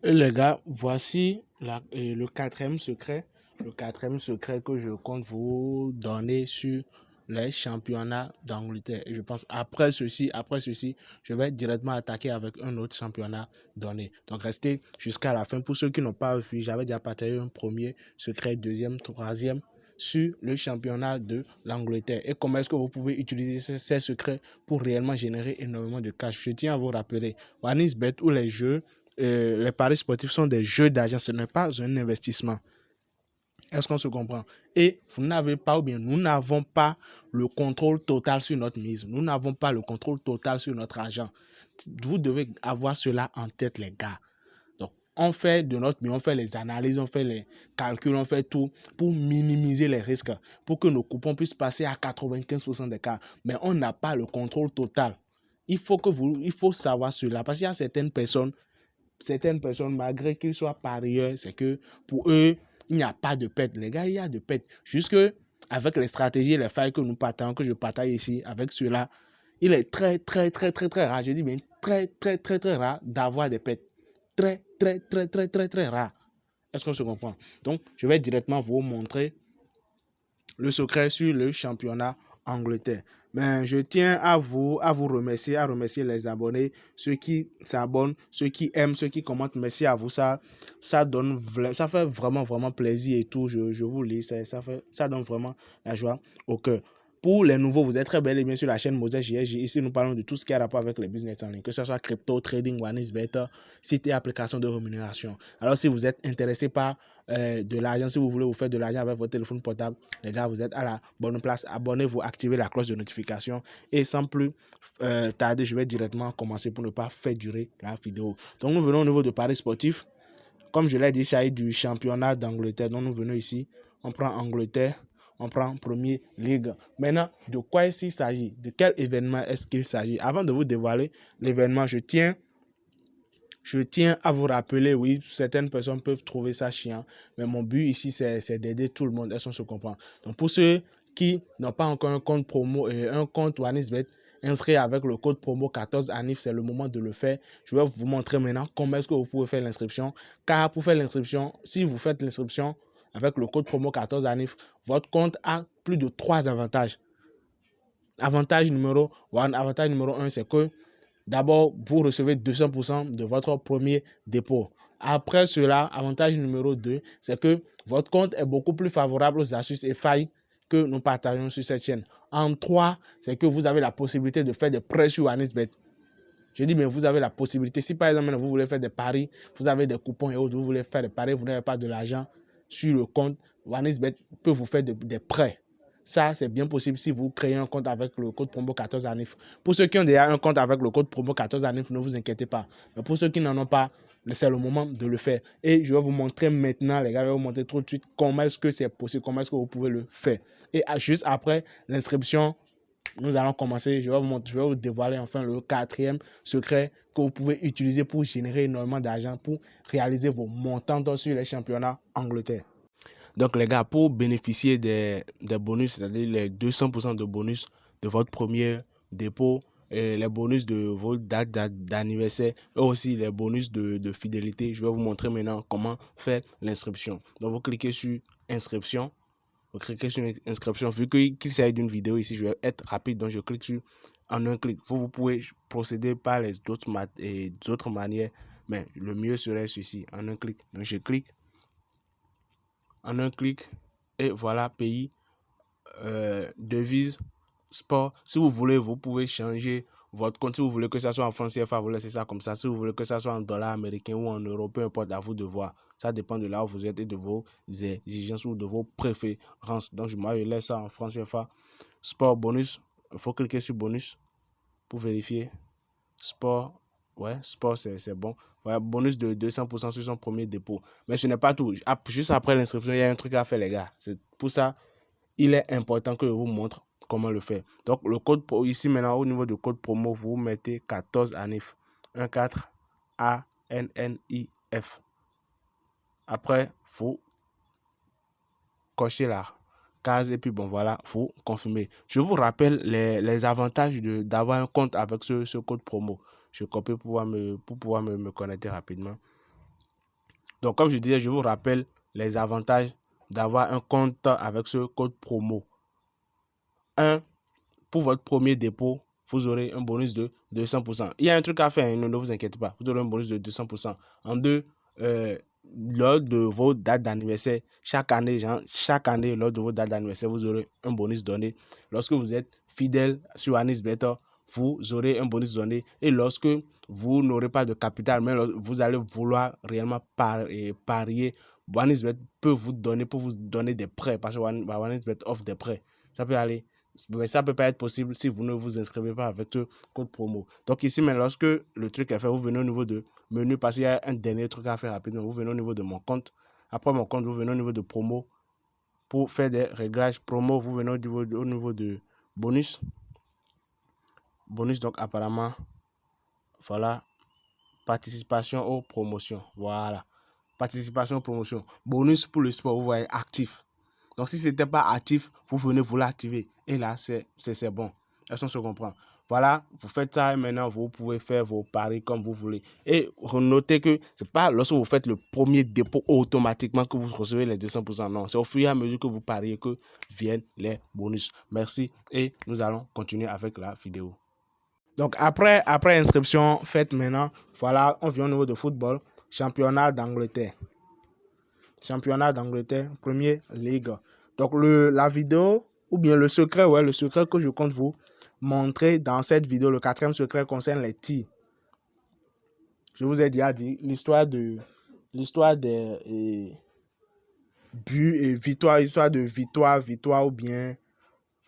Et les gars, voici le quatrième secret. Le quatrième secret que je compte vous donner sur les championnats d'Angleterre. Et je pense après ceci, je vais directement attaquer avec un autre championnat donné. Donc restez jusqu'à la fin. Pour ceux qui n'ont pas vu, j'avais déjà partagé un premier secret, deuxième, troisième sur le championnat de l'Angleterre. Et comment est-ce que vous pouvez utiliser ces secrets pour réellement générer énormément de cash. Je tiens à vous rappeler, OneXBet ou les jeux les paris sportifs sont des jeux d'argent, ce n'est pas un investissement. Est-ce qu'on se comprend? Et vous n'avez pas, ou bien nous n'avons pas le contrôle total sur notre mise. Nous n'avons pas le contrôle total sur notre argent. Vous devez avoir cela en tête, les gars. Donc, on fait de notre mieux, on fait les analyses, on fait les calculs, on fait tout pour minimiser les risques, pour que nos coupons puissent passer à 95% des cas. Mais on n'a pas le contrôle total. Il faut savoir cela, parce qu'il y a certaines personnes, malgré qu'ils soient parieurs, c'est que pour eux, il n'y a pas de perte. Les gars, il y a de perte. Jusque avec les stratégies et les failles que nous partageons, que je partage ici, avec cela, il est très rare. Je dis bien très rare d'avoir des pertes. Très rare. Est-ce qu'on se comprend? Donc, je vais directement vous montrer le secret sur le championnat Angleterre. Mais je tiens à vous remercier, à remercier les abonnés, ceux qui s'abonnent, ceux qui aiment, ceux qui commentent. Merci à vous, ça fait vraiment plaisir et tout. Je vous lis, ça donne vraiment la joie au cœur. Pour les nouveaux, vous êtes très bel et bien sur la chaîne Moses JSJ. Ici, nous parlons de tout ce qui a rapport avec les business en ligne, que ce soit crypto, trading, OneXBet, site et applications de rémunération. Alors, si vous êtes intéressé par de l'argent, si vous voulez vous faire de l'argent avec votre téléphone portable, les gars, vous êtes à la bonne place. Abonnez-vous, activez la cloche de notification. Et sans plus tarder, je vais directement commencer pour ne pas faire durer la vidéo. Donc, nous venons au niveau de paris sportif. Comme je l'ai dit, il s'agit du championnat d'Angleterre. Donc, nous venons ici. On prend Angleterre. On prend Premier Ligue. Maintenant, de quoi est-ce qu'il s'agit? De quel événement est-ce qu'il s'agit? Avant de vous dévoiler l'événement, je tiens à vous rappeler, oui, certaines personnes peuvent trouver ça chiant, mais mon but ici, c'est d'aider tout le monde. Est-ce qu'on se comprend? Donc, pour ceux qui n'ont pas encore un compte promo et un compte OneXBet, inscrit avec le code promo 14ANIF, c'est le moment de le faire. Je vais vous montrer maintenant comment est-ce que vous pouvez faire l'inscription. Car pour faire l'inscription, si vous faites l'inscription avec le code promo 14ANIF, votre compte a plus de 3 avantages. Avantage numéro 1, c'est que d'abord, vous recevez 200% de votre premier dépôt. Après cela, avantage numéro 2, c'est que votre compte est beaucoup plus favorable aux astuces et failles que nous partageons sur cette chaîne. En 3, c'est que vous avez la possibilité de faire des prêts sur OneXBet. Je dis, mais vous avez la possibilité. Si par exemple, vous voulez faire des paris, vous avez des coupons et autres, vous voulez faire des paris, vous n'avez pas de l'argent sur le compte, OneXBet peut vous faire des prêts. Ça, c'est bien possible si vous créez un compte avec le code promo 14ANIF. Pour ceux qui ont déjà un compte avec le code promo 14ANIF, ne vous inquiétez pas. Mais pour ceux qui n'en ont pas, c'est le moment de le faire. Et je vais vous montrer maintenant, les gars, je vais vous montrer tout de suite comment est-ce que c'est possible, comment est-ce que vous pouvez le faire. Et juste après l'inscription, nous allons commencer. Je vais vous dévoiler enfin le quatrième secret que vous pouvez utiliser pour générer énormément d'argent, pour réaliser vos montants sur les championnats Angleterre. Donc, les gars, pour bénéficier des bonus, c'est-à-dire les 200% de bonus de votre premier dépôt, et les bonus de vos dates d'anniversaire et aussi les bonus de fidélité, je vais vous montrer maintenant comment faire l'inscription. Donc, vous cliquez sur inscription. Vous cliquez sur inscription. Vu qu'il s'agit d'une vidéo ici, je vais être rapide, donc je clique sur en un clic. Vous pouvez procéder par les autres manières, mais le mieux serait ceci, en un clic. Donc, je clique. En un clic et voilà, pays, devise, sport. Si vous voulez, vous pouvez changer votre compte. Si vous voulez que ça soit en francs CFA, vous laissez ça comme ça. Si vous voulez que ça soit en dollars américains ou en euros, peu importe, à vous de voir. Ça dépend de là où vous êtes et de vos exigences ou de vos préférences. Donc, moi, je laisse ça en francs CFA. Sport, bonus. Il faut cliquer sur bonus pour vérifier. Sport. Ouais, sport, c'est bon. Voilà, bonus de 200% sur son premier dépôt. Mais ce n'est pas tout. Juste après l'inscription, il y a un truc à faire, les gars. C'est pour ça, il est important que je vous montre comment le faire. Donc, le code ici, maintenant, au niveau du code promo, vous mettez 14ANIF. 14 ANNIF. Après, vous cochez la case et puis bon, voilà, vous confirmez. Je vous rappelle les avantages d'avoir un compte avec ce code promo. Je copie pour pouvoir me connecter rapidement. Donc, comme je disais, je vous rappelle les avantages d'avoir un compte avec ce code promo. 1. Pour votre premier dépôt, vous aurez un bonus de 200%. Il y a un truc à faire, ne vous inquiétez pas. Vous aurez un bonus de 200%. En 2, lors de vos dates d'anniversaire, chaque année, lors de vos dates d'anniversaire, vous aurez un bonus donné. Lorsque vous êtes fidèle sur Anisbet, vous aurez un bonus donné. Et lorsque vous n'aurez pas de capital, mais vous allez vouloir réellement parier, Anisbet peut vous donner des prêts, parce que Anisbet offre des prêts. Ça peut aller. Mais ça ne peut pas être possible si vous ne vous inscrivez pas avec ce code promo. Donc ici, mais lorsque le truc est fait, vous venez au niveau de menu, parce qu'il y a un dernier truc à faire rapidement. Vous venez au niveau de mon compte. Après mon compte, vous venez au niveau de promo pour faire des réglages promo. Vous venez au niveau de bonus. Bonus, donc apparemment, voilà, participation aux promotions. Voilà, participation aux promotions. Bonus pour le sport, vous voyez, actif. Donc, si ce n'était pas actif, vous venez vous l'activer. Et là, c'est bon. Est-ce qu'on se comprend? Voilà, vous faites ça et maintenant, vous pouvez faire vos paris comme vous voulez. Et notez que ce n'est pas lorsque vous faites le premier dépôt automatiquement que vous recevez les 200%. Non, c'est au fur et à mesure que vous pariez que viennent les bonus. Merci et nous allons continuer avec la vidéo. Donc, après inscription faite maintenant, voilà, on vient au niveau de football, championnat d'Angleterre. Championnat d'Angleterre, Premier Ligue. Donc, la vidéo, ou bien le secret que je compte vous montrer dans cette vidéo, le 4e secret concerne les tirs. Je vous ai déjà dit l'histoire des buts et victoire, histoire de victoire ou bien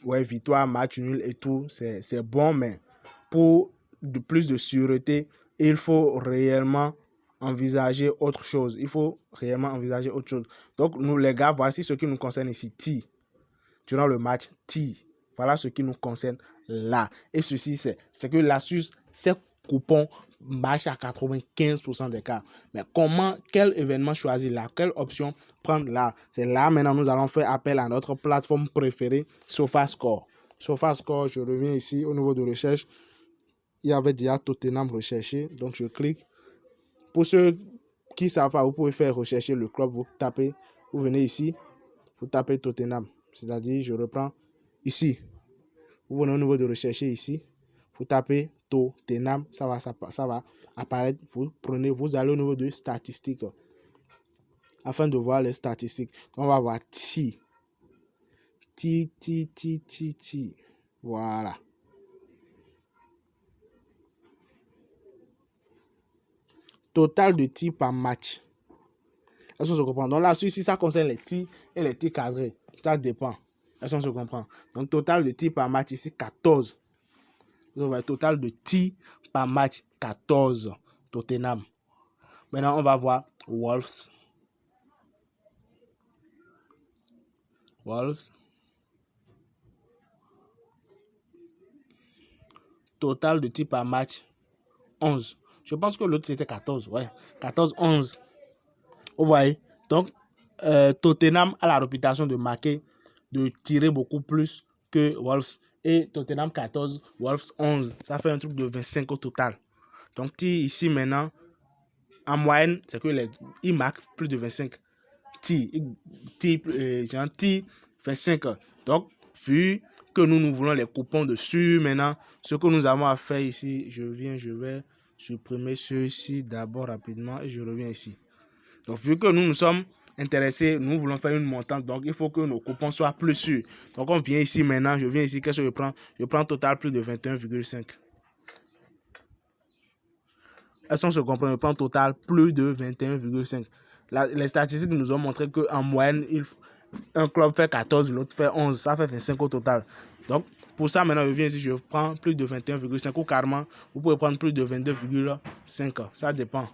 victoire, match nul et tout, c'est bon, mais pour plus de sûreté, il faut réellement envisager autre chose. Donc, nous, les gars, voici ce qui nous concerne ici. T. Durant le match, T. Voilà ce qui nous concerne là. Et ceci, c'est que l'astuce, ces coupons marchent à 95% des cas. Mais quel événement choisir là? Quelle option prendre là? C'est là, maintenant, nous allons faire appel à notre plateforme préférée, SofaScore. SofaScore, je reviens ici au niveau de recherche. Il y avait déjà Tottenham recherché, donc je clique. Pour ceux qui ne savent pas, vous pouvez faire rechercher le club, vous venez ici, vous tapez Tottenham, c'est-à-dire je reprends ici. Vous venez au niveau de rechercher ici, vous tapez Tottenham, ça va apparaître, vous allez au niveau de statistiques, afin de voir les statistiques. On va voir T. Voilà. Total de tirs par match. Est-ce qu'on se comprend? Donc là, si ça concerne les tirs et les tirs cadrés, ça dépend. Est-ce qu'on se comprend? Donc total de tirs par match ici, 14. Donc total de tirs par match, 14. Tottenham. Maintenant, on va voir Wolves. Total de tirs par match, 11. Je pense que l'autre c'était 14. Ouais, 14, 11. Vous voyez? Donc, Tottenham a la réputation de marquer, de tirer beaucoup plus que Wolves. Et Tottenham 14, Wolves 11. Ça fait un truc de 25 au total. Donc, ici maintenant, en moyenne, c'est que ils marquent plus de 25 tirs. 25. Donc, vu que nous voulons les coupons dessus, maintenant, ce que nous avons à faire ici, je vais supprimer ceci d'abord rapidement et je reviens ici. Donc, vu que nous sommes intéressés, nous voulons faire une montante, donc il faut que nos coupons soient plus sûrs. Donc, on vient ici maintenant, je viens ici, qu'est-ce que je prends? Je prends total plus de 21,5. Est-ce qu'on se comprend? Je prends total plus de 21,5. Les statistiques nous ont montré qu'en moyenne, un club fait 14, l'autre fait 11. Ça fait 25 au total. Donc, pour ça, maintenant, je viens ici, je prends plus de 21,5 ou carrément, vous pouvez prendre plus de 22,5. Ça dépend.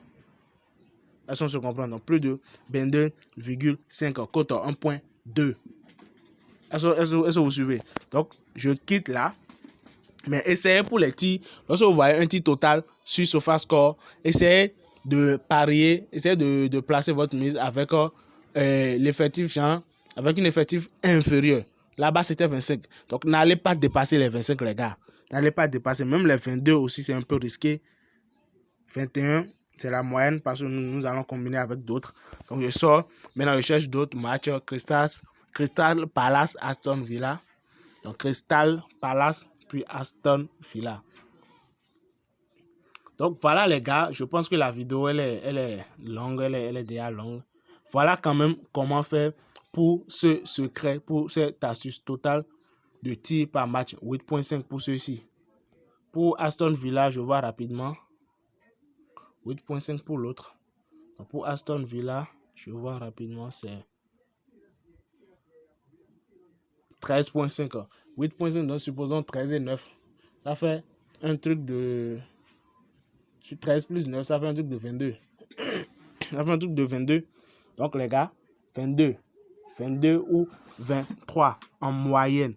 Est-ce qu'on se comprend? Donc, plus de 22,5, cote 1,2. Est-ce que vous suivez? Donc, je quitte là. Mais essayez pour les tirs. Lorsque vous voyez un tir total sur SofaScore, essayez de parier, essayez de placer votre mise avec l'effectif, avec une effectif inférieur. Là-bas, c'était 25. Donc, n'allez pas dépasser les 25, les gars. N'allez pas dépasser. Même les 22 aussi, c'est un peu risqué. 21, C'est la moyenne parce que nous allons combiner avec d'autres. Donc, je sors. Maintenant, je cherche d'autres matchs. Crystal Palace, Aston Villa. Donc, Crystal Palace, puis Aston Villa. Donc, voilà les gars. Je pense que la vidéo, elle est longue. Elle est déjà longue. Voilà quand même comment faire pour ce secret, pour cette astuce totale de tir par match. 8.5 pour ceux-ci. Pour Aston Villa, je vois rapidement. 8.5 pour l'autre. Pour Aston Villa, je vois rapidement, c'est 13.5. 8.5, donc supposons 13 et 9. Ça fait un truc de... Sur 13 plus 9, ça fait un truc de 22. Ça fait un truc de 22. Donc les gars, 22 ou 23 en moyenne.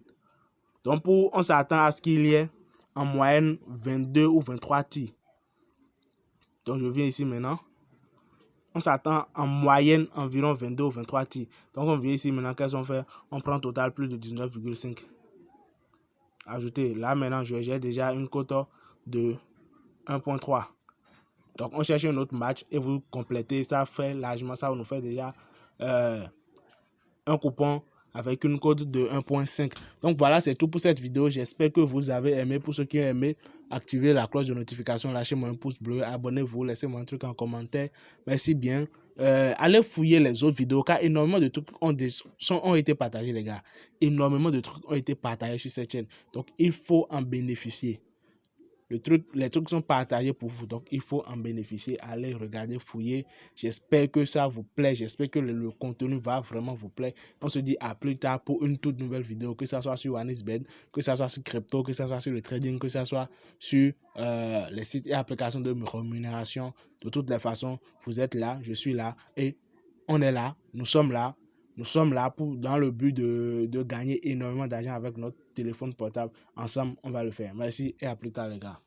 Donc on s'attend à ce qu'il y ait en moyenne 22 ou 23 tirs. Donc je viens ici maintenant. On s'attend en moyenne environ 22 ou 23 tirs. Donc on vient ici maintenant, qu'est-ce qu'on fait? On prend total plus de 19,5. Ajoutez, là maintenant j'ai déjà une cote de 1.3. Donc on cherche un autre match et vous complétez, ça fait largement, ça nous fait déjà un coupon avec une cote de 1.5. Donc voilà, c'est tout pour cette vidéo. J'espère que vous avez aimé. Pour ceux qui ont aimé, activez la cloche de notification, lâchez-moi un pouce bleu, abonnez-vous, laissez-moi un truc en commentaire. Merci bien. Allez fouiller les autres vidéos car énormément de trucs ont été partagés, les gars. Énormément de trucs ont été partagés sur cette chaîne. Donc il faut en bénéficier. Les trucs sont partagés pour vous, donc il faut en bénéficier. Allez regarder, fouiller. J'espère que ça vous plaît. J'espère que le contenu va vraiment vous plaire. On se dit à plus tard pour une toute nouvelle vidéo, que ce soit sur OneXBet, que ce soit sur crypto, que ce soit sur le trading, que ce soit sur les sites et applications de rémunération. De toutes les façons, vous êtes là, je suis là et on est là, nous sommes là. Nous sommes là dans le but de gagner énormément d'argent avec notre téléphone portable. Ensemble, on va le faire. Merci et à plus tard les gars.